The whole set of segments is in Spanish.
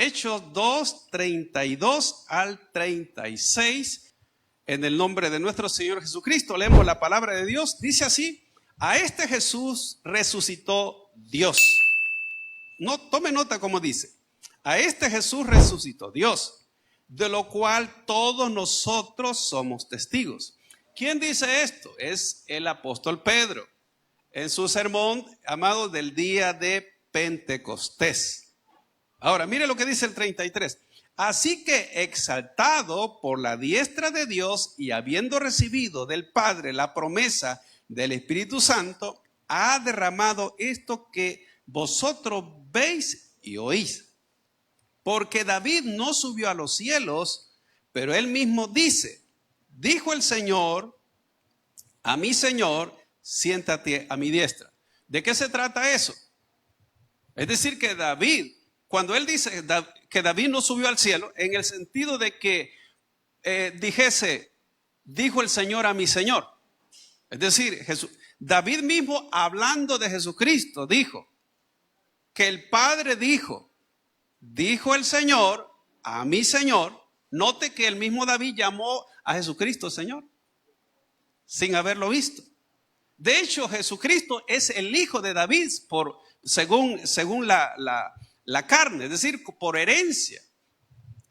Hechos 2, 32 al 36. En el nombre de nuestro Señor Jesucristo leemos la palabra de Dios. Dice así: a este Jesús resucitó Dios. No, tome nota como dice. A este Jesús resucitó Dios, de lo cual todos nosotros somos testigos. ¿Quién dice esto? Es el apóstol Pedro, en su sermón, amado, del día de Pentecostés. Ahora, mire lo que dice el 33. Así que, exaltado por la diestra de Dios y habiendo recibido del Padre la promesa del Espíritu Santo, ha derramado esto que vosotros veis y oís. Porque David no subió a los cielos, pero él mismo dice: dijo el Señor a mi Señor, siéntate a mi diestra. ¿De qué se trata eso? Es decir, que David, cuando él dice que David no subió al cielo, en el sentido de que dijese, dijo el Señor a mi Señor. Es decir, David mismo, hablando de Jesucristo, dijo que el Padre dijo el Señor a mi Señor. Note que el mismo David llamó a Jesucristo Señor, sin haberlo visto. De hecho, Jesucristo es el hijo de David según la carne, es decir, por herencia.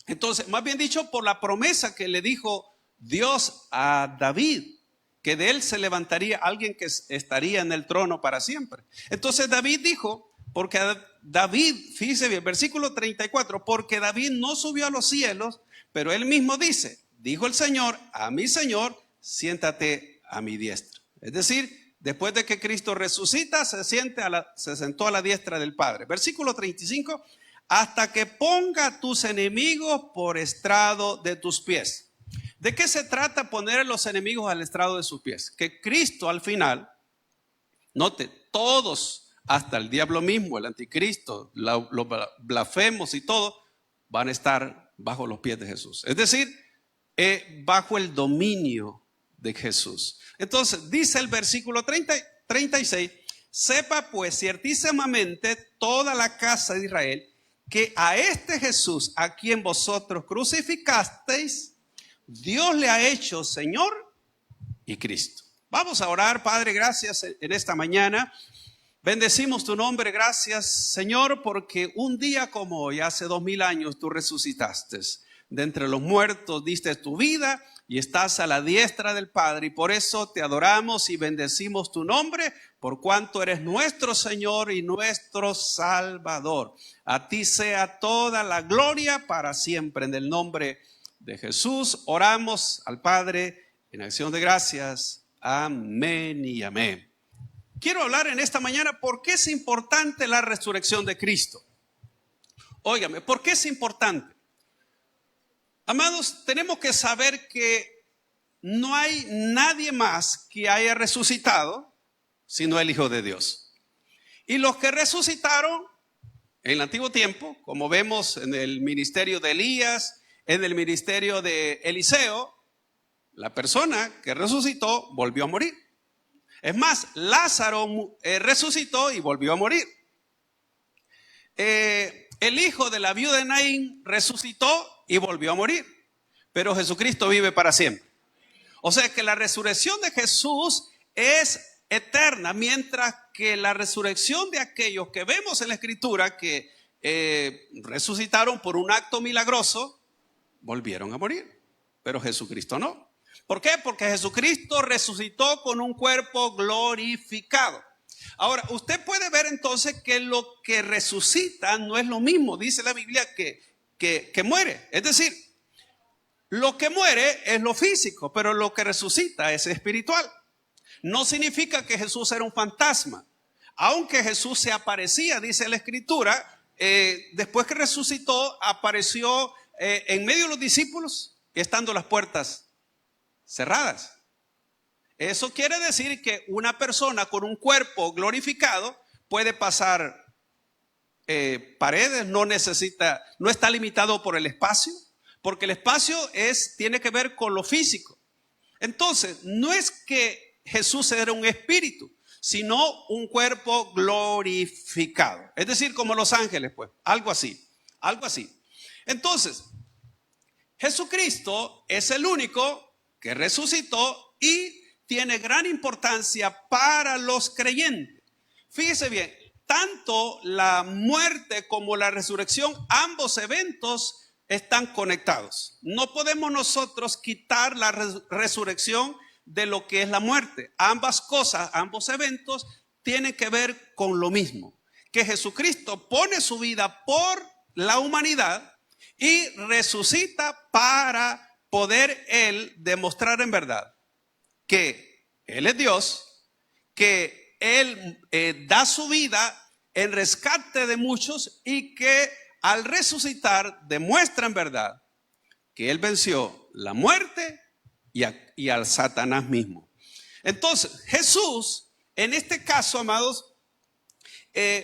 Entonces, más bien dicho, por la promesa que le dijo Dios a David, que de él se levantaría alguien que estaría en el trono para siempre. Entonces David dijo, porque David, fíjese bien, versículo 34, porque David no subió a los cielos, pero él mismo dice, dijo el Señor a mi Señor, siéntate a mi diestra. Es decir, después de que Cristo resucita, se sentó a la diestra del Padre. Versículo 35, hasta que ponga a tus enemigos por estrado de tus pies. ¿De qué se trata poner a los enemigos al estrado de sus pies? Que Cristo al final, note, todos, hasta el diablo mismo, el anticristo, los blasfemos y todo, van a estar bajo los pies de Jesús. Es decir, bajo el dominio de Jesús. Entonces, dice el versículo 36, sepa pues ciertísimamente toda la casa de Israel que a este Jesús a quien vosotros crucificasteis, Dios le ha hecho Señor y Cristo. Vamos a orar. Padre, gracias en esta mañana. Bendecimos tu nombre. Gracias, Señor, porque un día como hoy, hace 2000 años, tú resucitaste de entre los muertos, diste tu vida y estás a la diestra del Padre. Y por eso te adoramos y bendecimos tu nombre, por cuanto eres nuestro Señor y nuestro Salvador. A ti sea toda la gloria para siempre. En el nombre de Jesús oramos al Padre en acción de gracias. Amén y amén. Quiero hablar en esta mañana por qué es importante la resurrección de Cristo. Óigame, ¿por qué es importante? Amados, tenemos que saber que no hay nadie más que haya resucitado sino el Hijo de Dios. Y los que resucitaron en el antiguo tiempo, como vemos en el ministerio de Elías, en el ministerio de Eliseo, la persona que resucitó volvió a morir. Es más, Lázaro resucitó y volvió a morir. El hijo de la viuda de Naín resucitó y volvió a morir. Pero Jesucristo vive para siempre. O sea que la resurrección de Jesús es eterna, mientras que la resurrección de aquellos que vemos en la Escritura que resucitaron por un acto milagroso, volvieron a morir. Pero Jesucristo no. ¿Por qué? Porque Jesucristo resucitó con un cuerpo glorificado. Ahora, usted puede ver entonces que lo que resucita no es lo mismo, dice la Biblia, que muere. Es decir, lo que muere es lo físico, pero lo que resucita es espiritual. No significa que Jesús era un fantasma. Aunque Jesús se aparecía, dice la Escritura, después que resucitó, apareció en medio de los discípulos, estando las puertas cerradas. Eso quiere decir que una persona con un cuerpo glorificado puede pasar paredes, no está limitado por el espacio, porque el espacio tiene que ver con lo físico. Entonces, no es que Jesús era un espíritu, sino un cuerpo glorificado. Es decir, como los ángeles, pues, algo así. Entonces, Jesucristo es el único que resucitó y tiene gran importancia para los creyentes. Fíjese bien, tanto la muerte como la resurrección, ambos eventos están conectados. No podemos nosotros quitar la resurrección de lo que es la muerte. Ambas cosas, ambos eventos tienen que ver con lo mismo. Que Jesucristo pone su vida por la humanidad y resucita para poder Él demostrar en verdad que Él es Dios, que Él da su vida en rescate de muchos y que al resucitar demuestra en verdad que Él venció la muerte y al Satanás mismo. Entonces, Jesús, en este caso, amados,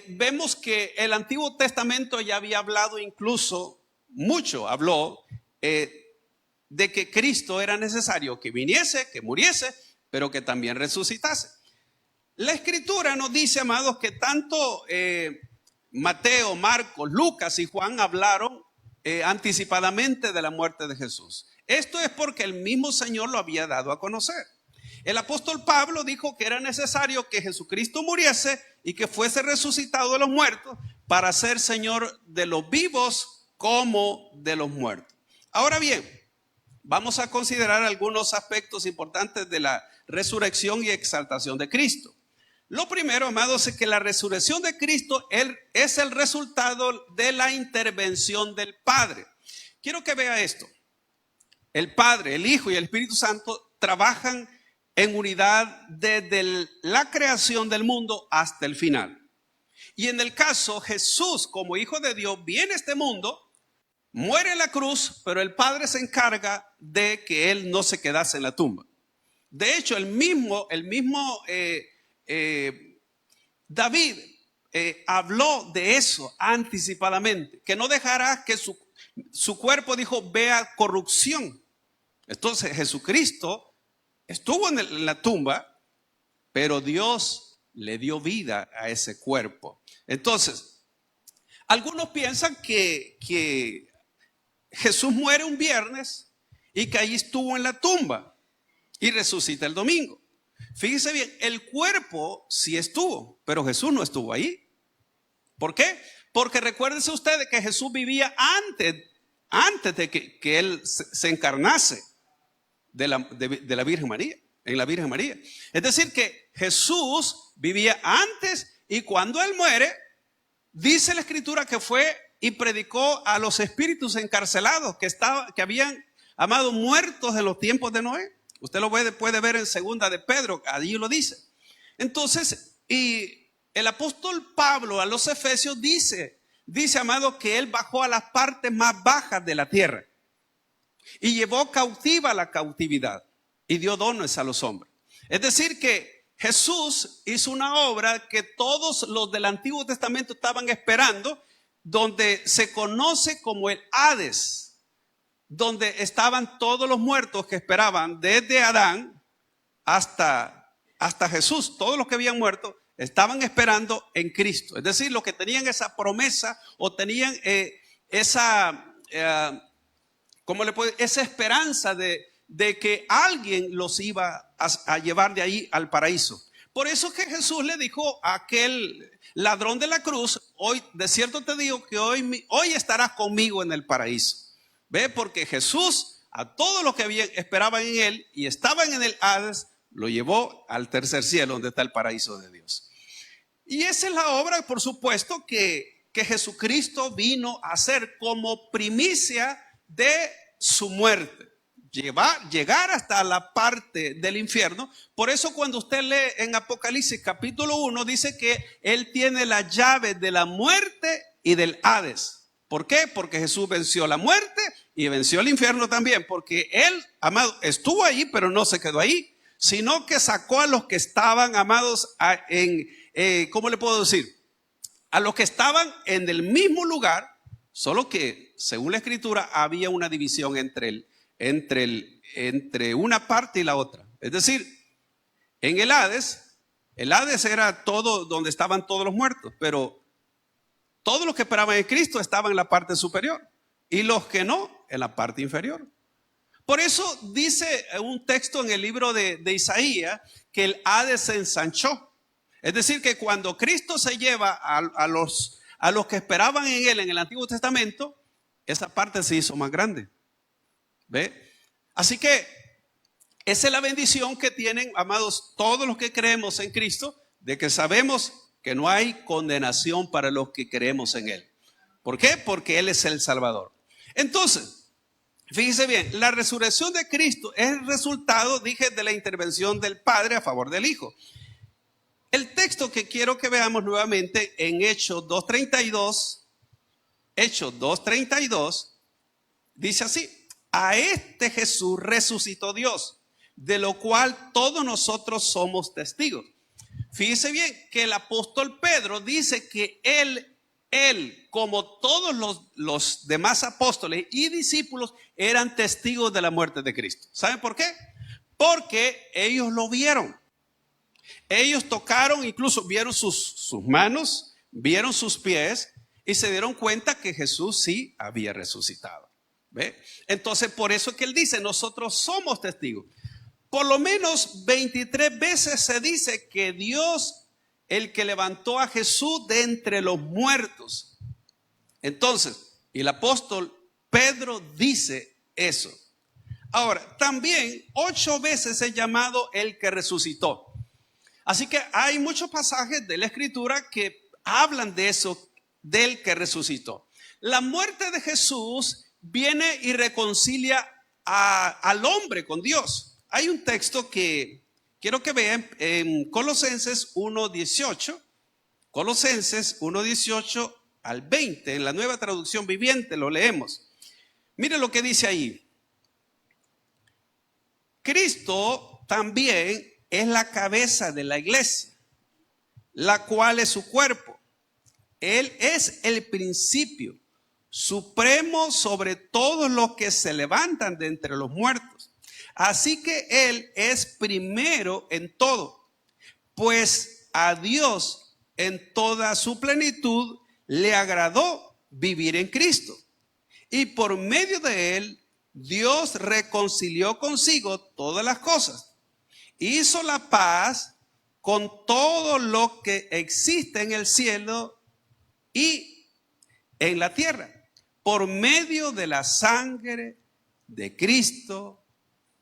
vemos que el Antiguo Testamento ya había hablado incluso, mucho habló de que Cristo era necesario que viniese, que muriese, pero que también resucitase. La Escritura nos dice, amados, que tanto Mateo, Marcos, Lucas y Juan hablaron anticipadamente de la muerte de Jesús. Esto es porque el mismo Señor lo había dado a conocer. El apóstol Pablo dijo que era necesario que Jesucristo muriese y que fuese resucitado de los muertos para ser Señor de los vivos como de los muertos. Ahora bien, vamos a considerar algunos aspectos importantes de la resurrección y exaltación de Cristo. Lo primero, amados, es que la resurrección de Cristo es el resultado de la intervención del Padre. Quiero que vea esto. El Padre, el Hijo y el Espíritu Santo trabajan en unidad desde la creación del mundo hasta el final. Y en el caso, Jesús, como Hijo de Dios, viene a este mundo, muere en la cruz, pero el Padre se encarga de que Él no se quedase en la tumba. De hecho, el mismo David habló de eso anticipadamente, que no dejará que su cuerpo, dijo, vea corrupción. Entonces Jesucristo estuvo en la tumba, pero Dios le dio vida a ese cuerpo. Entonces, algunos piensan que Jesús muere un viernes y que allí estuvo en la tumba y resucita el domingo. Fíjese bien, el cuerpo sí estuvo, pero Jesús no estuvo ahí. ¿Por qué? Porque recuérdense ustedes que Jesús vivía antes de que Él se encarnase de la Virgen María, en la Virgen María. Es decir, que Jesús vivía antes y cuando Él muere, dice la Escritura que fue y predicó a los espíritus encarcelados que habían, amado, muertos en los tiempos de Noé. Usted lo puede ver en segunda de Pedro, allí lo dice. Entonces, y el apóstol Pablo a los Efesios dice, amado, que él bajó a las partes más bajas de la tierra y llevó cautiva la cautividad y dio dones a los hombres. Es decir, que Jesús hizo una obra que todos los del Antiguo Testamento estaban esperando, donde se conoce como el Hades, donde estaban todos los muertos que esperaban desde Adán hasta Jesús. Todos los que habían muerto estaban esperando en Cristo. Es decir, los que tenían esa promesa o tenían esa esperanza de que alguien los iba a llevar de ahí al paraíso. Por eso que Jesús le dijo a aquel ladrón de la cruz, hoy de cierto te digo que hoy estarás conmigo en el paraíso. ¿Ve? Porque Jesús a todos los que esperaban en Él y estaban en el Hades, lo llevó al tercer cielo, donde está el paraíso de Dios. Y esa es la obra, por supuesto, que Jesucristo vino a hacer como primicia de su muerte. Llegar hasta la parte del infierno. Por eso cuando usted lee en Apocalipsis capítulo 1, dice que Él tiene la llave de la muerte y del Hades. ¿Por qué? Porque Jesús venció la muerte y venció el infierno también. Porque Él, amado, estuvo ahí, pero no se quedó ahí, sino que sacó a los que estaban, amados, ¿cómo le puedo decir? A los que estaban en el mismo lugar, solo que, según la Escritura, había una división entre una parte y la otra. Es decir, en el Hades era todo donde estaban todos los muertos, pero todos los que esperaban en Cristo estaban en la parte superior. y los que no, en la parte inferior. Por eso dice un texto en el libro de Isaías que el Hades se ensanchó. Es decir, que cuando Cristo se lleva a los que esperaban en Él en el Antiguo Testamento, esa parte se hizo más grande. ¿Ve? Así que esa es la bendición que tienen, amados, todos los que creemos en Cristo, de que sabemos que no hay condenación para los que creemos en Él. ¿Por qué? Porque Él es el Salvador. Entonces, fíjese bien, la resurrección de Cristo es el resultado, dije, de la intervención del Padre a favor del Hijo. El texto que quiero que veamos nuevamente en Hechos 2:32, dice así: a este Jesús resucitó Dios, de lo cual todos nosotros somos testigos. Fíjese bien que el apóstol Pedro dice que él, como todos los demás apóstoles y discípulos, eran testigos de la muerte de Cristo. ¿Saben por qué? Porque ellos lo vieron. Ellos tocaron, incluso vieron sus manos, vieron sus pies y se dieron cuenta que Jesús sí había resucitado. ¿Ve? Entonces, por eso es que él dice, nosotros somos testigos. Por lo menos 23 veces se dice que Dios, el que levantó a Jesús de entre los muertos. Entonces, el apóstol Pedro dice eso. Ahora, también 8 veces es llamado el que resucitó. Así que hay muchos pasajes de la Escritura que hablan de eso, del que resucitó. La muerte de Jesús viene y reconcilia al hombre con Dios. Hay un texto que quiero que vean en Colosenses 1:18, Colosenses 1:18 al 20, en la Nueva Traducción Viviente lo leemos. Mire lo que dice ahí. Cristo también es la cabeza de la iglesia, la cual es su cuerpo. Él es el principio supremo sobre todos los que se levantan de entre los muertos. Así que Él es primero en todo, pues a Dios en toda su plenitud le agradó vivir en Cristo. Y por medio de Él, Dios reconcilió consigo todas las cosas. Hizo la paz con todo lo que existe en el cielo y en la tierra, por medio de la sangre de Cristo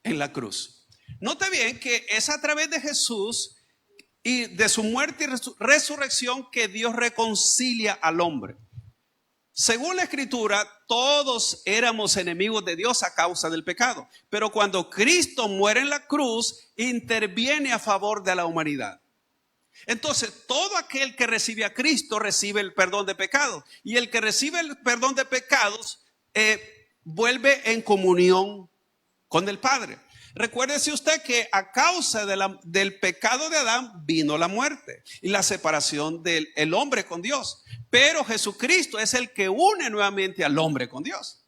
en la cruz. Note bien que es a través de Jesús y de su muerte y resurrección que Dios reconcilia al hombre. Según la Escritura, todos éramos enemigos de Dios a causa del pecado, pero cuando Cristo muere en la cruz, interviene a favor de la humanidad. Entonces, todo aquel que recibe a Cristo recibe el perdón de pecados, y el que recibe el perdón de pecados vuelve en comunión con el Padre. Recuérdese usted que a causa del pecado de Adán vino la muerte y la separación del hombre con Dios. Pero Jesucristo es el que une nuevamente al hombre con Dios.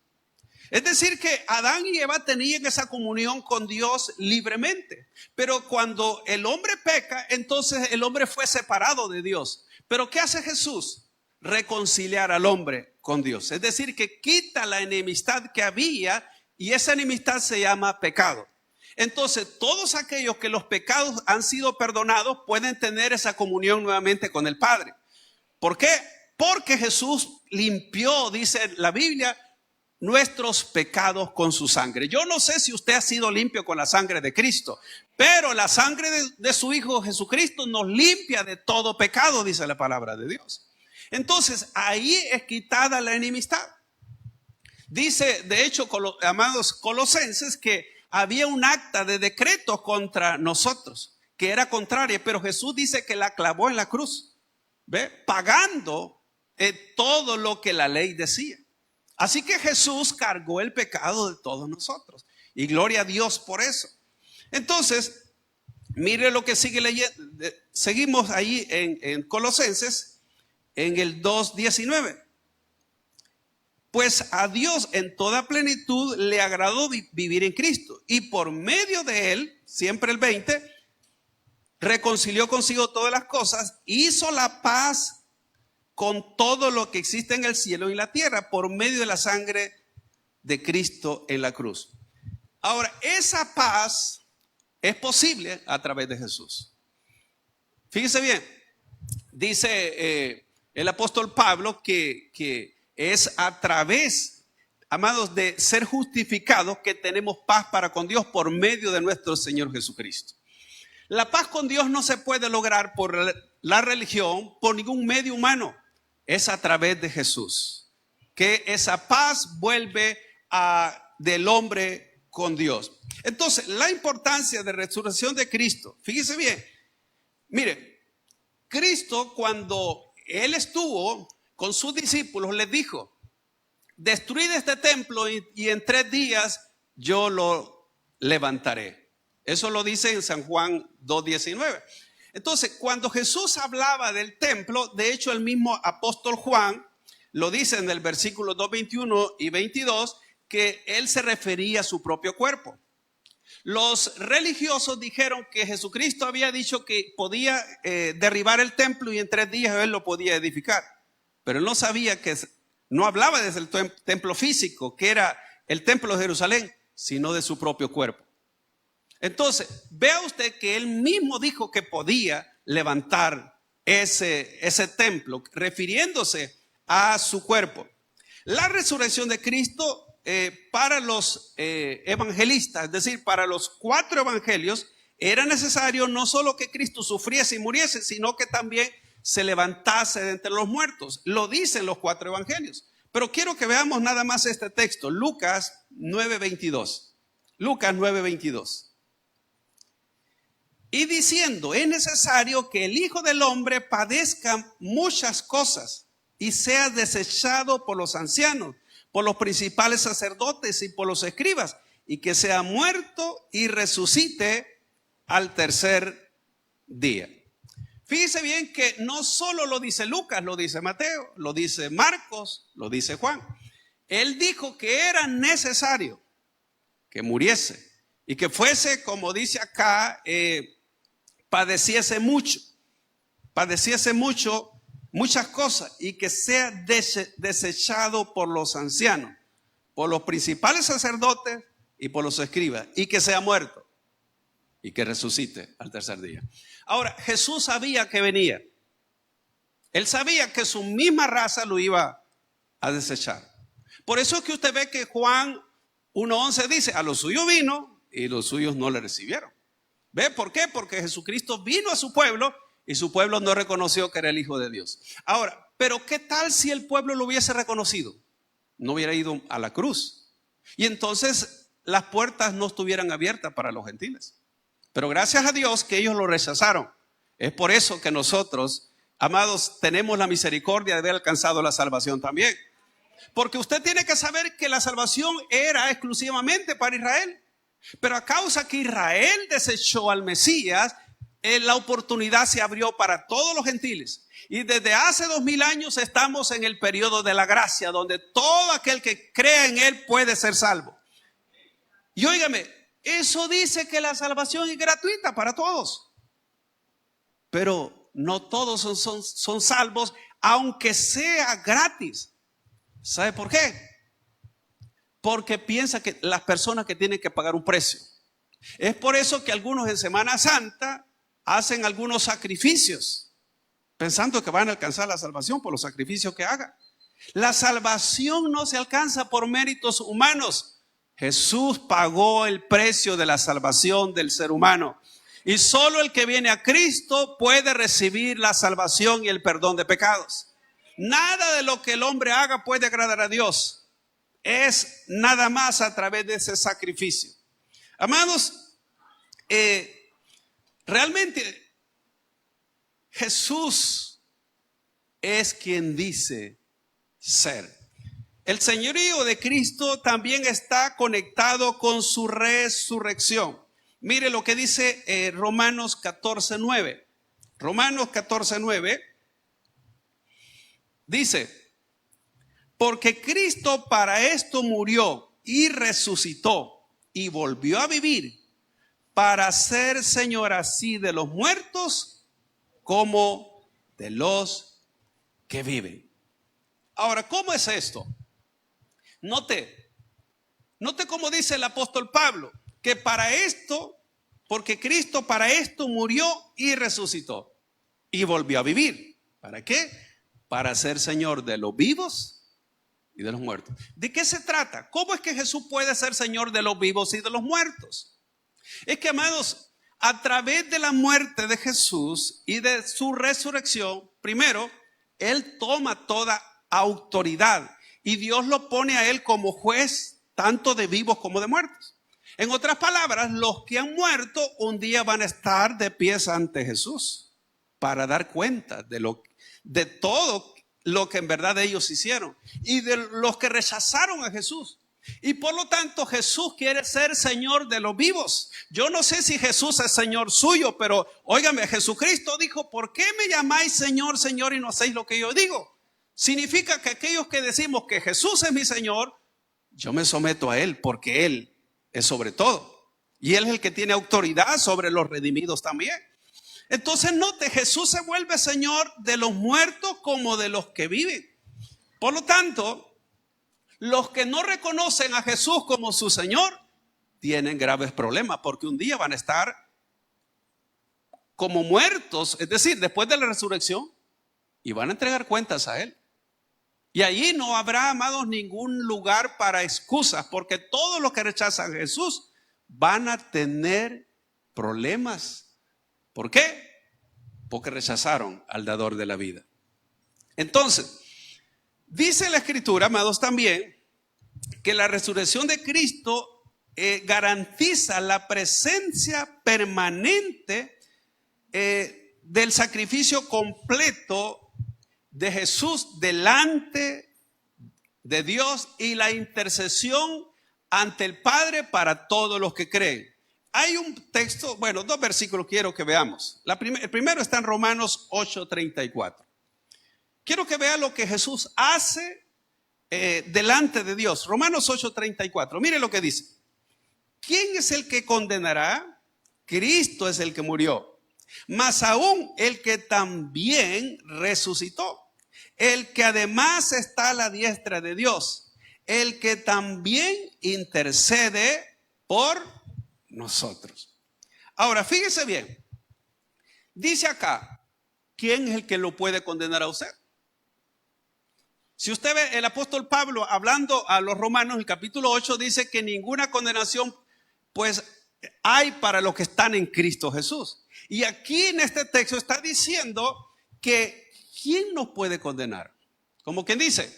Es decir, que Adán y Eva tenían esa comunión con Dios libremente. Pero cuando el hombre peca, entonces el hombre fue separado de Dios. Pero ¿qué hace Jesús? Reconciliar al hombre con Dios. Es decir, que quita la enemistad que había, y esa enemistad se llama pecado. Entonces, todos aquellos que los pecados han sido perdonados pueden tener esa comunión nuevamente con el Padre. ¿Por qué? Porque Jesús limpió, dice la Biblia, nuestros pecados con su sangre. Yo no sé si usted ha sido limpio con la sangre de Cristo, pero la sangre de su Hijo Jesucristo nos limpia de todo pecado, dice la palabra de Dios. Entonces, ahí es quitada la enemistad. Dice, de hecho, amados Colosenses, que había un acta de decreto contra nosotros, que era contraria, pero Jesús dice que la clavó en la cruz, ¿ve? Pagando todo lo que la ley decía. Así que Jesús cargó el pecado de todos nosotros, y gloria a Dios por eso. Entonces, mire lo que sigue leyendo. Seguimos ahí en Colosenses, en el 2:19. Pues a Dios en toda plenitud le agradó vivir en Cristo, y por medio de Él, siempre el 20, reconcilió consigo todas las cosas, hizo la paz con todo lo que existe en el cielo y la tierra por medio de la sangre de Cristo en la cruz. Ahora, esa paz es posible a través de Jesús. Fíjese bien, dice el apóstol Pablo que es a través, amados, de ser justificados que tenemos paz para con Dios por medio de nuestro Señor Jesucristo. La paz con Dios no se puede lograr por la religión, por ningún medio humano. Es a través de Jesús que esa paz vuelve del hombre con Dios. Entonces, la importancia de resurrección de Cristo, fíjese bien, mire, Cristo cuando Él estuvo con sus discípulos les dijo: destruid este templo y en 3 días yo lo levantaré. Eso lo dice en San Juan 2:19. Entonces, cuando Jesús hablaba del templo, de hecho el mismo apóstol Juan lo dice en el versículo 2:21 y 22, que él se refería a su propio cuerpo. Los religiosos dijeron que Jesucristo había dicho que podía derribar el templo y en 3 días él lo podía edificar. Pero él no sabía que no hablaba desde el templo físico, que era el templo de Jerusalén, sino de su propio cuerpo. Entonces, vea usted que él mismo dijo que podía levantar ese templo, refiriéndose a su cuerpo. La resurrección de Cristo para los evangelistas, es decir, para los 4 evangelios, era necesario no solo que Cristo sufriese y muriese, sino que también se levantase de entre los muertos. Lo dicen los 4 evangelios. Pero quiero que veamos nada más este texto, Lucas 9:22. Lucas 9:22. Y diciendo: es necesario que el Hijo del Hombre padezca muchas cosas y sea desechado por los ancianos, por los principales sacerdotes y por los escribas, y que sea muerto y resucite al tercer día. Fíjese bien que no solo lo dice Lucas, lo dice Mateo, lo dice Marcos, lo dice Juan. Él dijo que era necesario que muriese y que fuese, como dice acá, padeciese mucho, muchas cosas, y que sea desechado por los ancianos, por los principales sacerdotes y por los escribas, y que sea muerto y que resucite al tercer día. Ahora, Jesús sabía que venía. Él sabía que su misma raza lo iba a desechar. Por eso es que usted ve que Juan 1:11 dice: a los suyos vino y los suyos no le recibieron. ¿Ve por qué? Porque Jesucristo vino a su pueblo y su pueblo no reconoció que era el Hijo de Dios. Ahora, pero ¿qué tal si el pueblo lo hubiese reconocido? No hubiera ido a la cruz. Y entonces las puertas no estuvieran abiertas para los gentiles. Pero gracias a Dios que ellos lo rechazaron. Es por eso que nosotros, amados, tenemos la misericordia de haber alcanzado la salvación también. Porque usted tiene que saber que la salvación era exclusivamente para Israel. Pero a causa que Israel desechó al Mesías, la oportunidad se abrió para todos los gentiles. Y desde hace 2000 años estamos en el periodo de la gracia, donde todo aquel que crea en él puede ser salvo. Y óigame, eso dice que la salvación es gratuita para todos. Pero no todos son salvos, aunque sea gratis. ¿Sabe por qué? Porque piensa que las personas que tienen que pagar un precio. Es por eso que algunos en Semana Santa hacen algunos sacrificios, pensando que van a alcanzar la salvación por los sacrificios que hagan. La salvación no se alcanza por méritos humanos. Jesús pagó el precio de la salvación del ser humano. Y solo el que viene a Cristo puede recibir la salvación y el perdón de pecados. Nada de lo que el hombre haga puede agradar a Dios. Es nada más a través de ese sacrificio. Amados, realmente Jesús es quien dice ser. El señorío de Cristo también está conectado con su resurrección. Mire lo que dice Romanos 14:9. Romanos 14:9 dice: porque Cristo para esto murió y resucitó y volvió a vivir, para ser Señor así de los muertos como de los que viven. Ahora, ¿cómo es esto? Note, Note cómo dice el apóstol Pablo, que para esto, porque Cristo para esto murió y resucitó y volvió a vivir. ¿Para qué? Para ser Señor de los vivos y de los muertos. ¿De qué se trata? ¿Cómo es que Jesús puede ser Señor de los vivos y de los muertos? Es que, amados, a través de la muerte de Jesús y de su resurrección, primero, Él toma toda autoridad y Dios lo pone a Él como juez tanto de vivos como de muertos. En otras palabras, los que han muerto un día van a estar de pies ante Jesús para dar cuenta de todo lo que en verdad ellos hicieron y de los que rechazaron a Jesús. Y por lo tanto Jesús quiere ser Señor de los vivos. Yo no sé si Jesús es Señor suyo, pero óigame, Jesucristo dijo: ¿por qué me llamáis Señor, Señor, y no hacéis lo que yo digo? Significa que aquellos que decimos que Jesús es mi Señor, yo me someto a Él porque Él es sobre todo. Y Él es el que tiene autoridad sobre los redimidos también. Entonces note, Jesús se vuelve Señor de los muertos como de los que viven. Por lo tanto, los que no reconocen a Jesús como su Señor tienen graves problemas, porque un día van a estar como muertos, es decir, después de la resurrección, y van a entregar cuentas a Él. Y allí no habrá, amados, ningún lugar para excusas, porque todos los que rechazan a Jesús van a tener problemas. ¿Por qué? Porque rechazaron al dador de la vida. Entonces, dice la Escritura, amados, también que la resurrección de Cristo garantiza la presencia permanente del sacrificio completo de Jesús delante de Dios y la intercesión ante el Padre para todos los que creen. Hay un texto, bueno, dos versículos quiero que veamos. El primero está en Romanos 8:34. Quiero que vea lo que Jesús hace delante de Dios. Romanos 8:34. Mire lo que dice. ¿Quién es el que condenará? Cristo es el que murió, mas aún el que también resucitó, el que además está a la diestra de Dios, el que también intercede por nosotros. Ahora, fíjese bien. Dice acá, ¿quién es el que lo puede condenar a usted? Si usted ve el apóstol Pablo hablando a los romanos, en el capítulo 8 dice que ninguna condenación pues hay para los que están en Cristo Jesús. Y aquí en este texto está diciendo que ¿quién nos puede condenar? Como quien dice,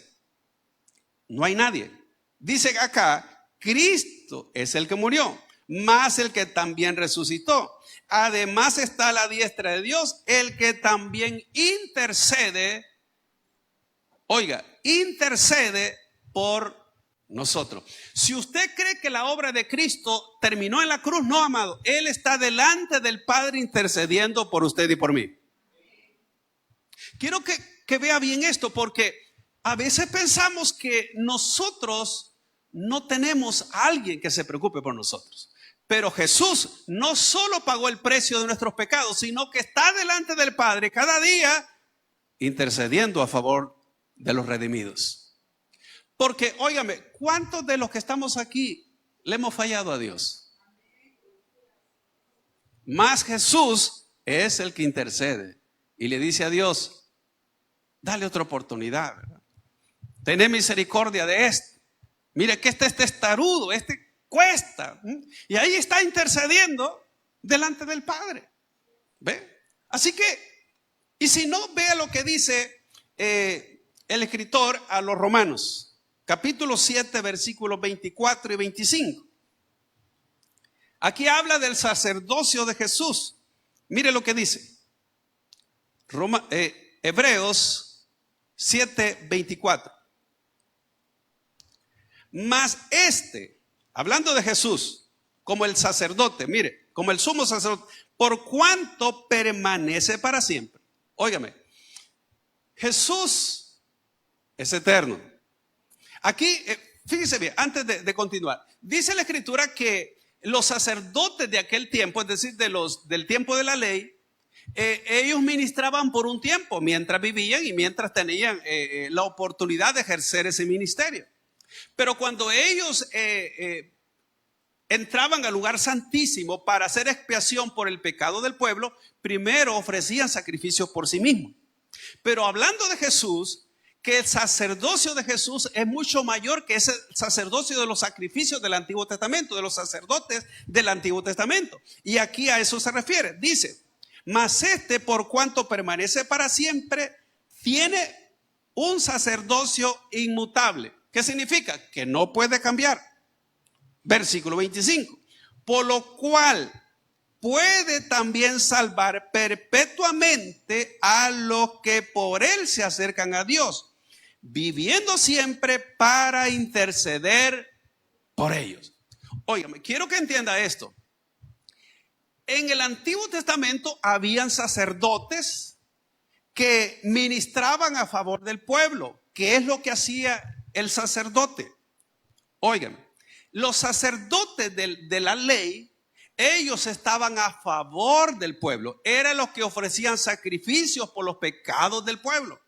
no hay nadie. Dice acá, Cristo es el que murió, más el que también resucitó. Además está a la diestra de Dios, el que también intercede, oiga, intercede por nosotros. Si usted cree que la obra de Cristo terminó en la cruz, no, amado. Él está delante del Padre intercediendo por usted y por mí. Quiero que vea bien esto, porque a veces pensamos que nosotros no tenemos a alguien que se preocupe por nosotros. Pero Jesús no solo pagó el precio de nuestros pecados, sino que está delante del Padre cada día intercediendo a favor de los redimidos. Porque, óigame, ¿cuántos de los que estamos aquí le hemos fallado a Dios? Más Jesús es el que intercede y le dice a Dios, dale otra oportunidad, ¿verdad? Tené misericordia de este. Mire que este es testarudo, este cuesta. Y ahí está intercediendo delante del Padre. ¿Ve? Así que, y si no, vea lo que dice el escritor a los Romanos. Capítulo 7, versículos 24 y 25. Aquí habla del sacerdocio de Jesús. Mire lo que dice. Hebreos 7, 24. Mas hablando de Jesús, como el sacerdote, mire, como el sumo sacerdote, por cuanto permanece para siempre. Óigame, Jesús es eterno. Aquí, fíjese bien, antes de continuar, dice la Escritura que los sacerdotes de aquel tiempo, es decir, del tiempo de la ley, ellos ministraban por un tiempo mientras vivían y mientras tenían la oportunidad de ejercer ese ministerio. Pero cuando ellos entraban al lugar santísimo para hacer expiación por el pecado del pueblo, primero ofrecían sacrificios por sí mismos. Pero hablando de Jesús, que el sacerdocio de Jesús es mucho mayor que ese sacerdocio de los sacrificios del Antiguo Testamento, de los sacerdotes del Antiguo Testamento. Y aquí a eso se refiere. Dice, mas este, por cuanto permanece para siempre, tiene un sacerdocio inmutable. ¿Qué significa? Que no puede cambiar. Versículo 25. Por lo cual puede también salvar perpetuamente a los que por él se acercan a Dios, viviendo siempre para interceder por ellos. Óigame, quiero que entienda esto. En el Antiguo Testamento habían sacerdotes que ministraban a favor del pueblo. ¿Qué es lo que hacía el sacerdote? Óigame, los sacerdotes de la ley, ellos estaban a favor del pueblo. Eran los que ofrecían sacrificios por los pecados del pueblo.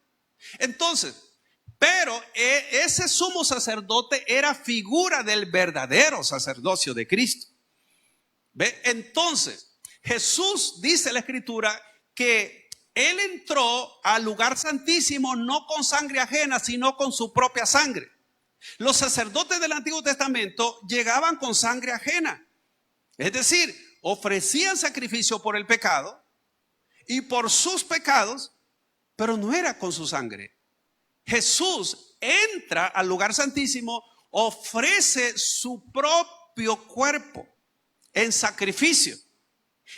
Entonces, pero ese sumo sacerdote era figura del verdadero sacerdocio de Cristo. ¿Ve? Entonces, Jesús, dice la Escritura, que Él entró al lugar santísimo no con sangre ajena, sino con su propia sangre. Los sacerdotes del Antiguo Testamento llegaban con sangre ajena. Es decir, ofrecían sacrificio por el pecado y por sus pecados, pero no era con su sangre. Jesús entra al lugar santísimo, ofrece su propio cuerpo en sacrificio.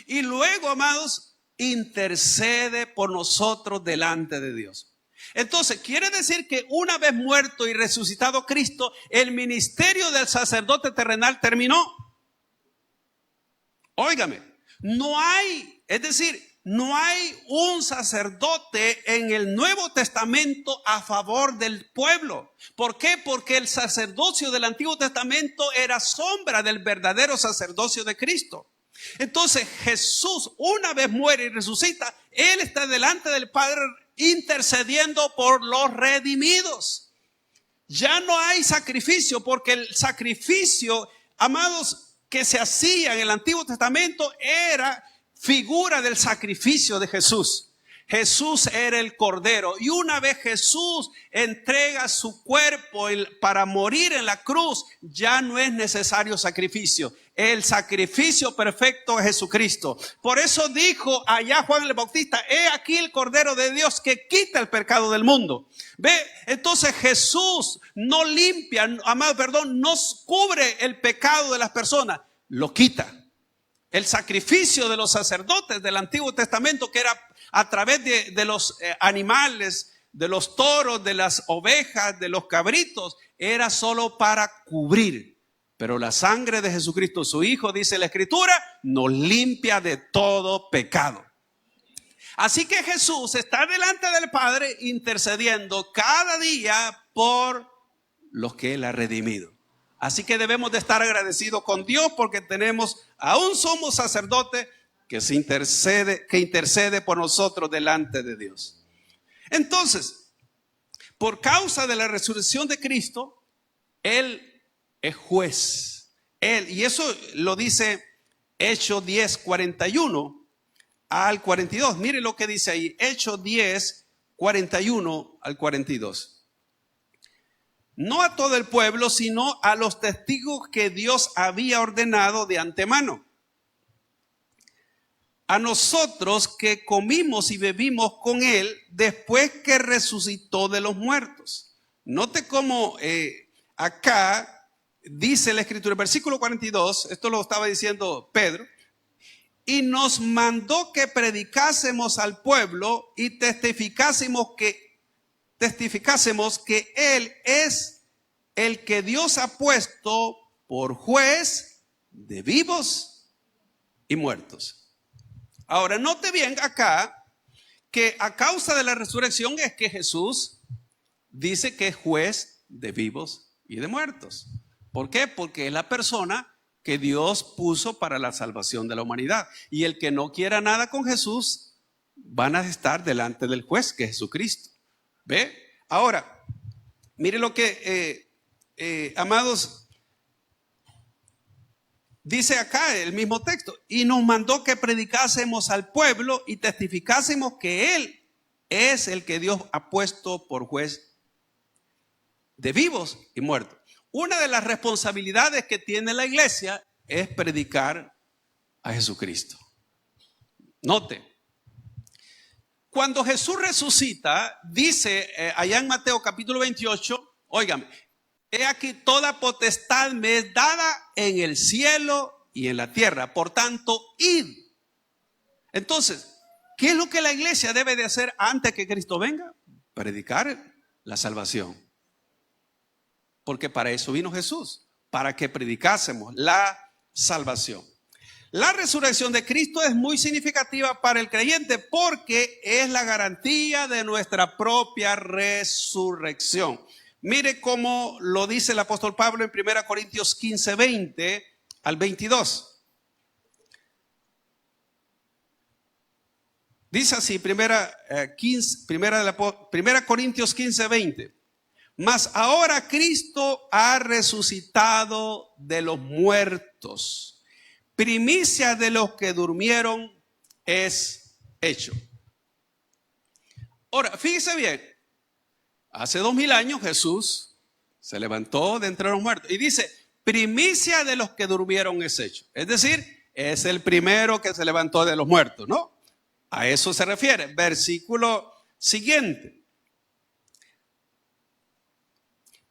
Y luego, amados, intercede por nosotros delante de Dios. Entonces, quiere decir que una vez muerto y resucitado Cristo, el ministerio del sacerdote terrenal terminó. Óigame, no hay, es decir, no hay un sacerdote en el Nuevo Testamento a favor del pueblo. ¿Por qué? Porque el sacerdocio del Antiguo Testamento era sombra del verdadero sacerdocio de Cristo. Entonces Jesús, una vez muere y resucita, Él está delante del Padre intercediendo por los redimidos. Ya no hay sacrificio, porque el sacrificio, amados, que se hacía en el Antiguo Testamento era figura del sacrificio de Jesús. Jesús era el Cordero, y una vez Jesús entrega su cuerpo para morir en la cruz, ya no es necesario sacrificio. El sacrificio perfecto es Jesucristo. Por eso dijo allá Juan el Bautista: he aquí el Cordero de Dios que quita el pecado del mundo. Ve, entonces Jesús no limpia, amado, perdón, no cubre el pecado de las personas, lo quita. El sacrificio de los sacerdotes del Antiguo Testamento, que era a través de los animales, de los toros, de las ovejas, de los cabritos, era solo para cubrir. Pero la sangre de Jesucristo, su Hijo, dice la Escritura, nos limpia de todo pecado. Así que Jesús está delante del Padre intercediendo cada día por los que Él ha redimido. Así que debemos de estar agradecidos con Dios porque tenemos a un sumo sacerdote que intercede por nosotros delante de Dios. Entonces, por causa de la resurrección de Cristo, Él es juez. Y eso lo dice Hechos 10, 41 al 42. Mire lo que dice ahí, Hechos 10, 41 al 42. No a todo el pueblo, sino a los testigos que Dios había ordenado de antemano. A nosotros que comimos y bebimos con Él después que resucitó de los muertos. Note cómo acá dice la Escritura, el versículo 42, esto lo estaba diciendo Pedro, y nos mandó que predicásemos al pueblo y testificásemos que Él es el que Dios ha puesto por juez de vivos y muertos. Ahora, note bien acá que a causa de la resurrección es que Jesús dice que es juez de vivos y de muertos. ¿Por qué? Porque es la persona que Dios puso para la salvación de la humanidad. Y el que no quiera nada con Jesús, van a estar delante del juez, que es Jesucristo. ¿Ve? Ahora, mire lo que amados, dice acá el mismo texto, y nos mandó que predicásemos al pueblo y testificásemos que Él es el que Dios ha puesto por juez de vivos y muertos. Una de las responsabilidades que tiene la iglesia es predicar a Jesucristo. Note, cuando Jesús resucita, dice allá en Mateo capítulo 28, óigame, he aquí toda potestad me es dada en el cielo y en la tierra, por tanto, id. Entonces, ¿qué es lo que la iglesia debe de hacer antes que Cristo venga? Predicar la salvación. Porque para eso vino Jesús, para que predicásemos la salvación. La resurrección de Cristo es muy significativa para el creyente porque es la garantía de nuestra propia resurrección. Mire cómo lo dice el apóstol Pablo en 1 Corintios 15, 20 al 22. Dice así, 1 Corintios 15, 20. Mas ahora Cristo ha resucitado de los muertos. Primicia de los que durmieron es hecho. Ahora, fíjese bien. Hace 2000 años Jesús se levantó de entre los muertos. Y dice, primicia de los que durmieron es hecho. Es decir, es el primero que se levantó de los muertos, ¿no? A eso se refiere. Versículo siguiente.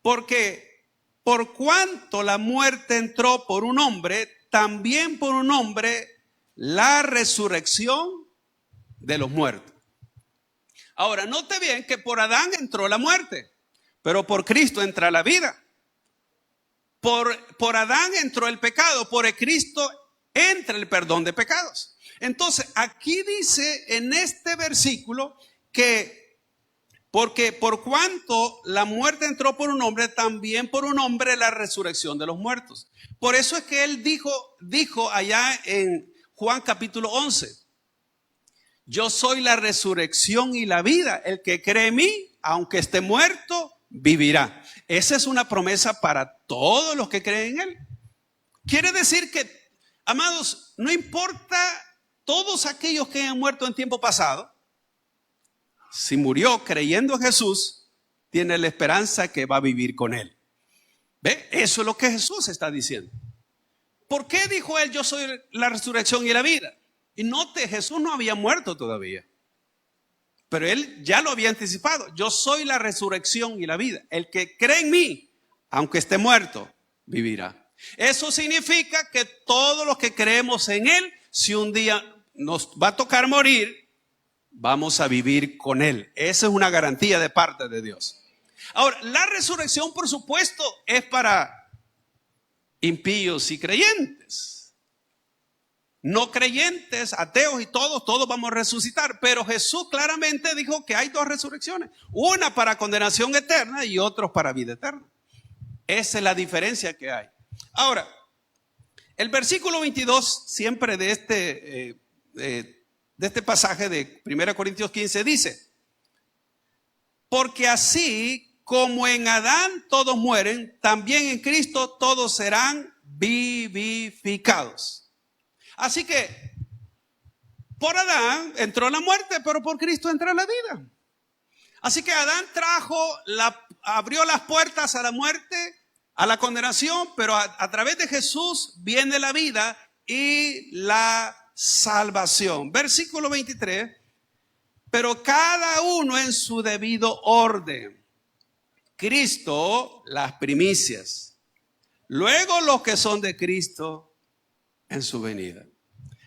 Porque por cuanto la muerte entró por un hombre, también por un hombre la resurrección de los muertos. Ahora, note bien que por Adán entró la muerte, pero por Cristo entra la vida. Por Adán entró el pecado, por el Cristo entra el perdón de pecados. Entonces, aquí dice en este versículo que porque por cuanto la muerte entró por un hombre, también por un hombre la resurrección de los muertos. Por eso es que él dijo allá en Juan capítulo 11, yo soy la resurrección y la vida. El que cree en mí, aunque esté muerto, vivirá. Esa es una promesa para todos los que creen en él. Quiere decir que, amados, no importa todos aquellos que han muerto en tiempo pasado, si murió creyendo en Jesús, tiene la esperanza que va a vivir con él. ¿Ve? Eso es lo que Jesús está diciendo. ¿Por qué dijo él, yo soy la resurrección y la vida? Y note, Jesús no había muerto todavía. Pero él ya lo había anticipado. Yo soy la resurrección y la vida. El que cree en mí, aunque esté muerto, vivirá. Eso significa que todos los que creemos en él, si un día nos va a tocar morir, vamos a vivir con él. Esa es una garantía de parte de Dios. Ahora, la resurrección, por supuesto, es para impíos y creyentes. No creyentes, ateos y todos vamos a resucitar. Pero Jesús claramente dijo que hay dos resurrecciones. Una para condenación eterna y otra para vida eterna. Esa es la diferencia que hay. Ahora, el versículo 22 siempre de este pasaje de 1 Corintios 15 dice, porque así como en Adán todos mueren, también en Cristo todos serán vivificados. Así que por Adán entró la muerte, pero por Cristo entra la vida. Así que Adán abrió las puertas a la muerte, a la condenación, pero a través de Jesús viene la vida y la salvación. Versículo 23, pero cada uno en su debido orden. Cristo, las primicias. Luego los que son de Cristo en su venida.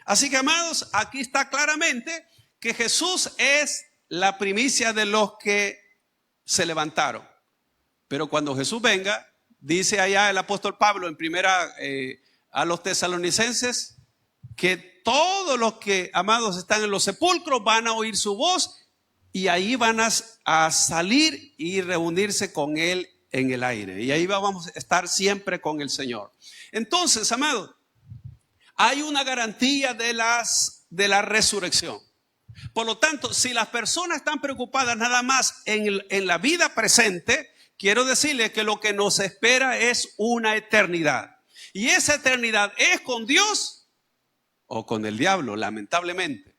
Así que, amados, aquí está claramente que Jesús es la primicia de los que se levantaron. Pero cuando Jesús venga, dice allá el apóstol Pablo en primera a los tesalonicenses, que todos los que, amados, están en los sepulcros van a oír su voz y ahí van a salir y reunirse con él en el aire. Y ahí vamos a estar siempre con el Señor. Entonces, amados, hay una garantía de la resurrección. Por lo tanto, si las personas están preocupadas nada más en la vida presente, quiero decirle que lo que nos espera es una eternidad. Y esa eternidad es con Dios o con el diablo, lamentablemente.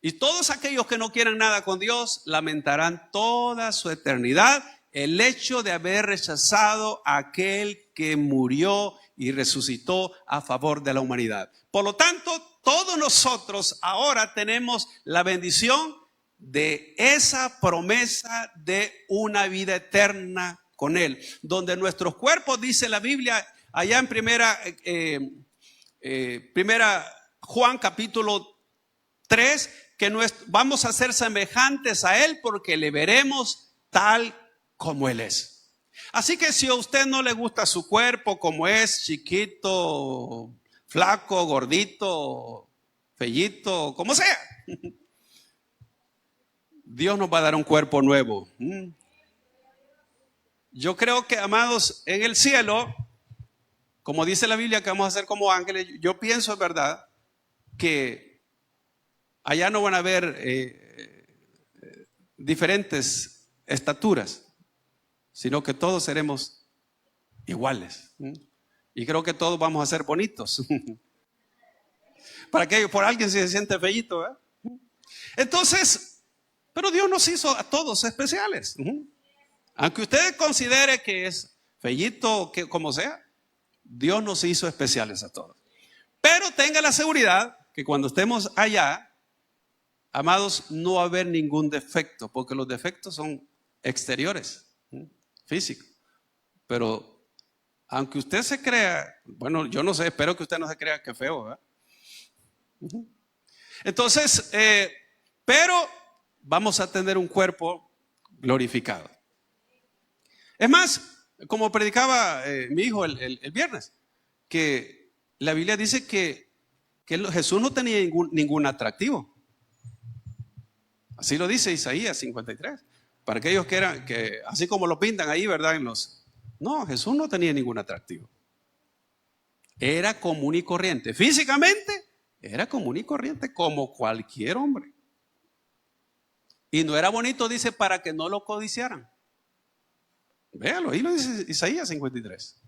Y todos aquellos que no quieran nada con Dios lamentarán toda su eternidad el hecho de haber rechazado a aquel que murió y resucitó a favor de la humanidad. Por lo tanto, todos nosotros ahora tenemos la bendición de esa promesa de una vida eterna con Él, donde nuestros cuerpos, dice la Biblia, allá en primera Juan capítulo 3, que vamos a ser semejantes a Él porque le veremos tal como Él es. Así que si a usted no le gusta su cuerpo como es, chiquito, flaco, gordito, fellito, como sea, Dios nos va a dar un cuerpo nuevo. Yo creo que, amados, en el cielo, como dice la Biblia que vamos a ser como ángeles, yo pienso, es verdad, que allá no van a haber diferentes estaturas, sino que todos seremos iguales. Y creo que todos vamos a ser bonitos. Para que por alguien se siente feíto, ¿eh? Entonces, pero Dios nos hizo a todos especiales. Aunque usted considere que es feíto, que como sea, Dios nos hizo especiales a todos. Pero tenga la seguridad que cuando estemos allá, amados, no va a haber ningún defecto, porque los defectos son exteriores, físicos. Pero aunque usted se crea, bueno, yo no sé, espero que usted no se crea que feo, ¿verdad? Entonces, pero vamos a tener un cuerpo glorificado. Es más, como predicaba mi hijo el viernes, que la Biblia dice que Jesús no tenía ningún atractivo. Así lo dice Isaías 53. Para aquellos que así como lo pintan ahí, ¿verdad? No, Jesús no tenía ningún atractivo. Era común y corriente. Físicamente, era común y corriente como cualquier hombre. Y no era bonito, dice, para que no lo codiciaran. Véalo, ahí lo dice Isaías 53.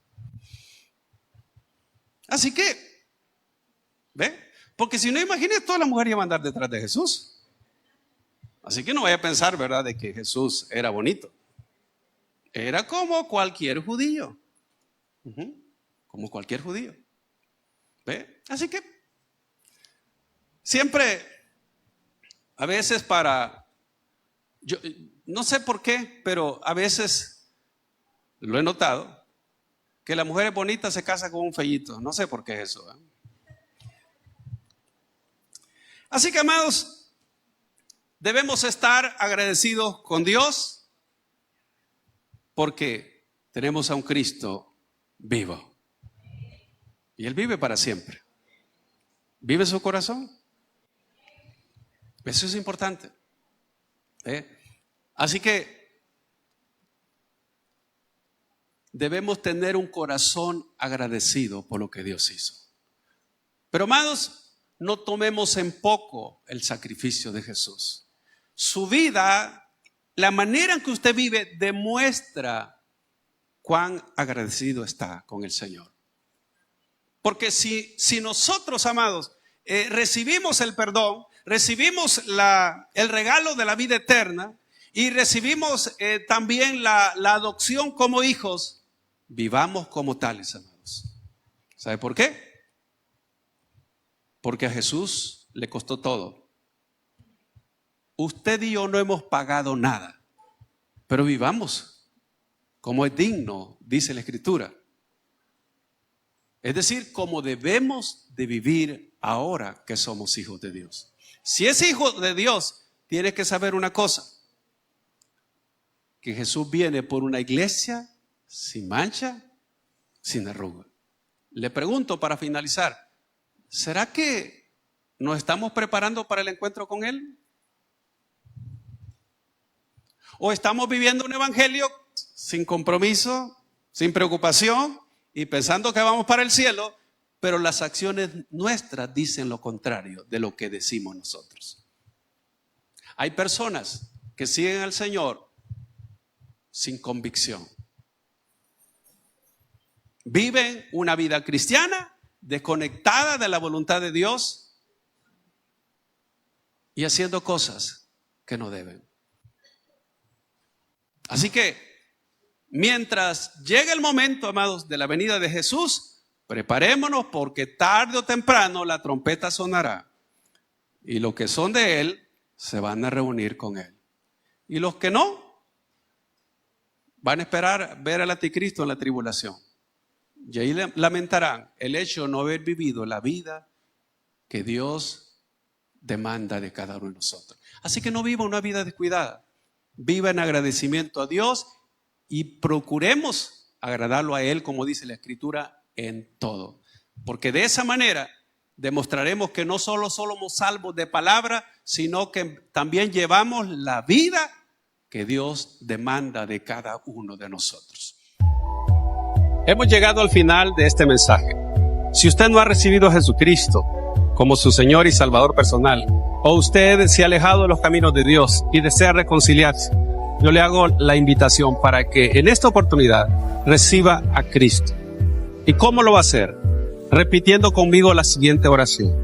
Así que, ¿ve? Porque si no, imagínate, todas las mujeres iban a andar detrás de Jesús. Así que no vaya a pensar, ¿verdad?, de que Jesús era bonito. Era como cualquier judío. Como cualquier judío. ¿Ve? Así que siempre, a veces yo no sé por qué, pero a veces lo he notado, que la mujer bonita se casa con un feíto. No sé por qué es eso, ¿eh? Así que, amados, debemos estar agradecidos con Dios porque tenemos a un Cristo vivo. Y Él vive para siempre. ¿Vive su corazón? Eso es importante. Así que debemos tener un corazón agradecido por lo que Dios hizo. Pero, amados, no tomemos en poco el sacrificio de Jesús. Su vida, la manera en que usted vive, demuestra cuán agradecido está con el Señor. Porque si nosotros, amados, recibimos el perdón, recibimos el regalo de la vida eterna y recibimos también la adopción como hijos, vivamos como tales, amados. ¿Sabe por qué? Porque a Jesús le costó todo. Usted y yo no hemos pagado nada, pero vivamos como es digno, dice la Escritura. Es decir, como debemos de vivir ahora que somos hijos de Dios. Si es hijo de Dios, tiene que saber una cosa, que Jesús viene por una iglesia sin mancha, sin arruga. Le pregunto para finalizar, ¿será que nos estamos preparando para el encuentro con Él? ¿O estamos viviendo un evangelio sin compromiso, sin preocupación y pensando que vamos para el cielo, pero las acciones nuestras dicen lo contrario de lo que decimos nosotros? Hay personas que siguen al Señor sin convicción. Viven una vida cristiana desconectada de la voluntad de Dios y haciendo cosas que no deben. Así que mientras llegue el momento, amados, de la venida de Jesús, preparémonos porque tarde o temprano la trompeta sonará y los que son de Él se van a reunir con Él. Y los que no, van a esperar ver al anticristo en la tribulación. Y ahí lamentarán el hecho de no haber vivido la vida que Dios demanda de cada uno de nosotros. Así que no viva una vida descuidada. Viva en agradecimiento a Dios y procuremos agradarlo a Él, como dice la Escritura, en todo. Porque de esa manera demostraremos que no solo somos salvos de palabra, sino que también llevamos la vida que Dios demanda de cada uno de nosotros. Hemos llegado al final de este mensaje. Si usted no ha recibido a Jesucristo como su Señor y Salvador personal, o usted se ha alejado de los caminos de Dios y desea reconciliarse, yo le hago la invitación para que en esta oportunidad reciba a Cristo. ¿Y cómo lo va a hacer? Repitiendo conmigo la siguiente oración.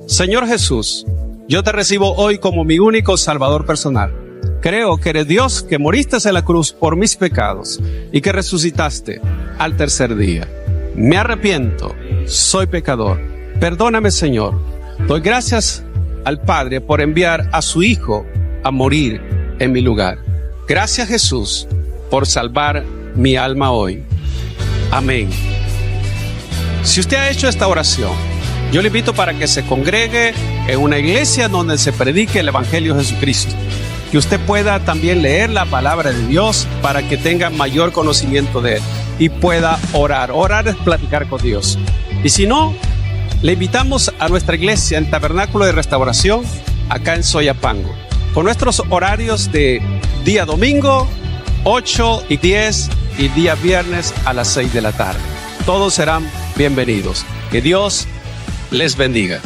Señor Jesús, yo te recibo hoy como mi único Salvador personal. Creo que eres Dios, que moriste en la cruz por mis pecados y que resucitaste al tercer día. Me arrepiento, soy pecador. Perdóname, Señor. Doy gracias al Padre por enviar a su Hijo a morir en mi lugar. Gracias, Jesús, por salvar mi alma hoy. Amén. Si usted ha hecho esta oración, yo le invito para que se congregue en una iglesia donde se predique el Evangelio de Jesucristo. Que usted pueda también leer la palabra de Dios para que tenga mayor conocimiento de Él y pueda orar. Orar es platicar con Dios. Y si no, le invitamos a nuestra iglesia en Tabernáculo de Restauración, acá en Soyapango, con nuestros horarios de día domingo, 8 y 10, y día viernes a las 6 de la tarde. Todos serán bienvenidos. Que Dios les bendiga.